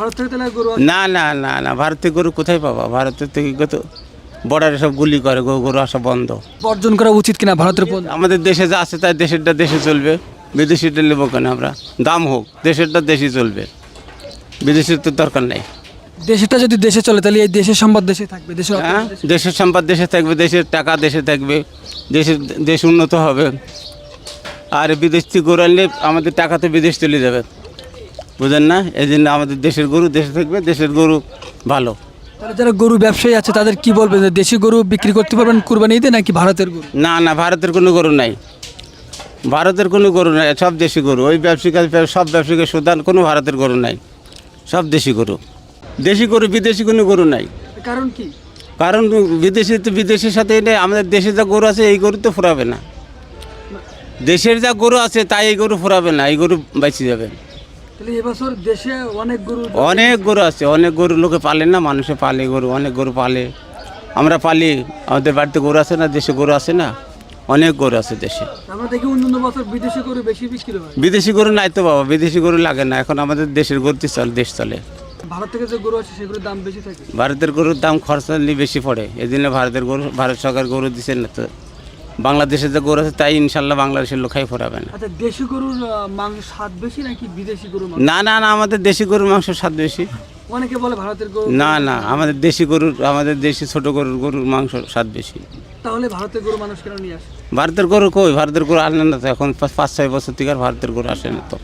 ভারত থেকে তাহলে গরু আসে? না না না না, ভারতের গরু কোথায় পাবা? ভারতের থেকে কত বর্ডারে সব গুলি করে, গরু আসা বন্ধ। বর্জন করা উচিত কিনা ভারতের পণ্য? আমাদের দেশে যা আছে তাই দেশেরটা দেশে চলবে, বিদেশিটা নেবো কেন আমরা? দাম হোক, দেশেরটা দেশে চলবে, বিদেশির তো দরকার নেই। দেশটা যদি দেশে চলে তাহলে এই দেশের সম্পদ দেশে থাকবে, দেশের হ্যাঁ, অর্থনীতি দেশে- দেশের সম্পদ দেশে থাকবে, দেশের টাকা দেশে থাকবে, দেশ উন্নত হবে। আর বিদেশ থেকে গরু আনলে আমাদের টাকা তো বিদেশ চলে যাবে, বুঝেন না? এই জন্য আমাদের দেশের গরু দেশে থাকবে, দেশের গরু ভালো। তাহলে যারা গরু ব্যবসায়ী আছে তাদের কি বলবেন, যে দেশি গরু বিক্রি করতে পারবেন কুরবানিতে নাকি ভারতের গরু? না না, ভারতের কোনো গরু নাই, ভারতের কোনো গরু নাই, সব দেশি গরু। ওই ব্যবসায়ী সব ব্যবসায়ীকে সুদান, কোনো ভারতের গরু নাই, সব দেশি গরু। দেশি গরু, বিদেশি কোনো গরু নাই। কারণ কি? কারণ বিদেশের সাথে এনে আমাদের দেশে যা গরু আছে এই গরু তো ফুরাবে না। দেশের যা গরু আছে তাই এই গরু ফুরাবে না, এই গরু বেঁচে যাবে। তাহলে এবছর দেশে অনেক গরু অনেক গরু আছে, অনেক গরু লোকে পালে না, মানুষে পালে গরু, অনেক গরু পালে, আমরা পালি। আমাদের বাড়িতে গরু আছে না, দেশে গরু আছে না, অনেক গরু আছে দেশে। আমরা দেখি অন্যান্য বছর বিদেশি গরু বেশি বিক্রি হয়। বিদেশি গরু নাই তো বাবা, বিদেশি গরু লাগে না, এখন আমাদের দেশের গরুতে চলে, দেশ চলে। ভারত থেকে যে গরু আছে সেগুলোর দাম বেশি থাকে। ভারতের গরুর দাম খরচা বেশি পড়ে, এই জন্য ভারতের গরু, ভারত সরকার গরু দিচ্ছে না তো। বাংলাদেশের যে গরু আছে তাই ইনশাল্লাহ বাংলাদেশের লোক খাই ফোরাবে না। আচ্ছা, দেশি গরুর মাংস স্বাদ বেশি নাকি বিদেশি গরুর মাংস? না না না, আমাদের দেশি গরুর মাংস স্বাদ বেশি। অনেকে বলে ভারতের গরু। না না, আমাদের দেশি গরুর, আমাদের দেশি ছোট গরুর মাংস স্বাদ বেশি। তাহলে ভারতের গরু মানুষ কেন নিয়ে আসে? ভারতের গরু কই? ভারতের গরু আসে না তো, এখন 5-6 বছর থেকে আর ভারতের গরু আসে না তো।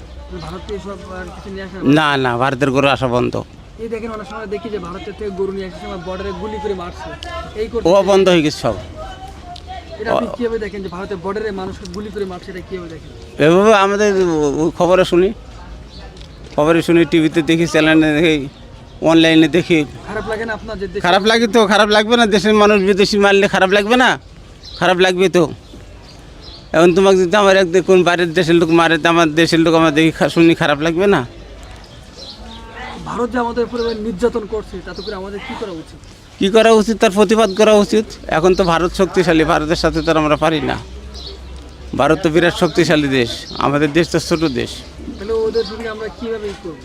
ভারত থেকে সব আর কিছু নিয়ে আসে না? না না, ভারতের গরু আসা বন্ধ। এই দেখেন অনেক সময় দেখি যে ভারতের থেকে গরু নিয়ে আসার সময় বর্ডারে গুলি করে মারছে, এই করছে। ও বন্ধ হয়ে গেছে সব। এটা আপনি কিভাবে দেখেন যে ভারতের বর্ডারে মানুষকে গুলি করে মারছে, এটা কিভাবে দেখেন? এভাবে আমাদের খবরে শুনি, টিভিতে দেখি, চ্যানেলে দেখি, অনলাইনে দেখি। খারাপ লাগে না আপনার যে খারাপ লাগে তো, খারাপ লাগবে না? দেশের মানুষ বিদেশি মারলে খারাপ লাগবে না? খারাপ লাগবে তো। এখন তোমাকে যদি আমার কোন বাইরের দেশের লোক মারে, তো আমার দেশের লোক আমার দেখি শুনি, খারাপ লাগবে না? ভারত যে আমাদের উপরে নির্যাতন করছে তাতে করে আমাদের কি করা উচিত? কী করা উচিত? তার প্রতিবাদ করা উচিত। এখন তো ভারত শক্তিশালী, ভারতের সাথে তো আর আমরা পারি না। ভারত তো বিরাট শক্তিশালী দেশ, আমাদের দেশ তো ছোটো দেশ। তাহলে ওদের সঙ্গে আমরা কিভাবে করবো?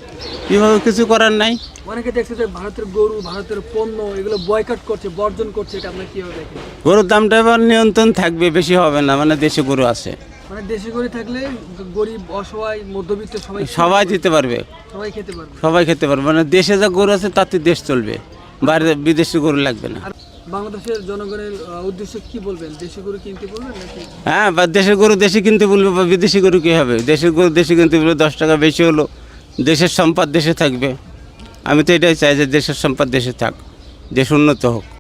কীভাবে? কিছু করার নাই। অনেকে দেখছে যে ভারতের গরু, ভারতের পণ্য এগুলো বয়কট করছে, বর্জন করছে, এটা আমরা কিভাবে দেখেন? গরুর দামটা এবার নিয়ন্ত্রণ থাকবে, বেশি হবে না, মানে দেশে গরু আছে, মানে দেশি গরু থাকলে গরিব, অসহায়, মধ্যবিত্ত সবাই দিতে পারবে, সবাই খেতে পারবে। সবাই খেতে পারবে। মানে দেশে যা গরু আছে তাতে দেশ চলবে, বাইরে বিদেশি গরু লাগবে না। আর বাংলাদেশের জনগণের উদ্দেশ্যে কি বলবেন? দেশি গরু কিনতে বলবেন নাকি? হ্যাঁ, বা দেশের গরু দেশে কিনতে বলবে, বা বিদেশি গরু কী হবে? দেশের গরু দেশে কিনতে বলবে, 10 টাকা বেশি হলো, দেশের সম্পদ দেশে থাকবে। আমি তো এটাই চাই যে দেশের সম্পদ দেশে থাক, দেশ উন্নত হোক।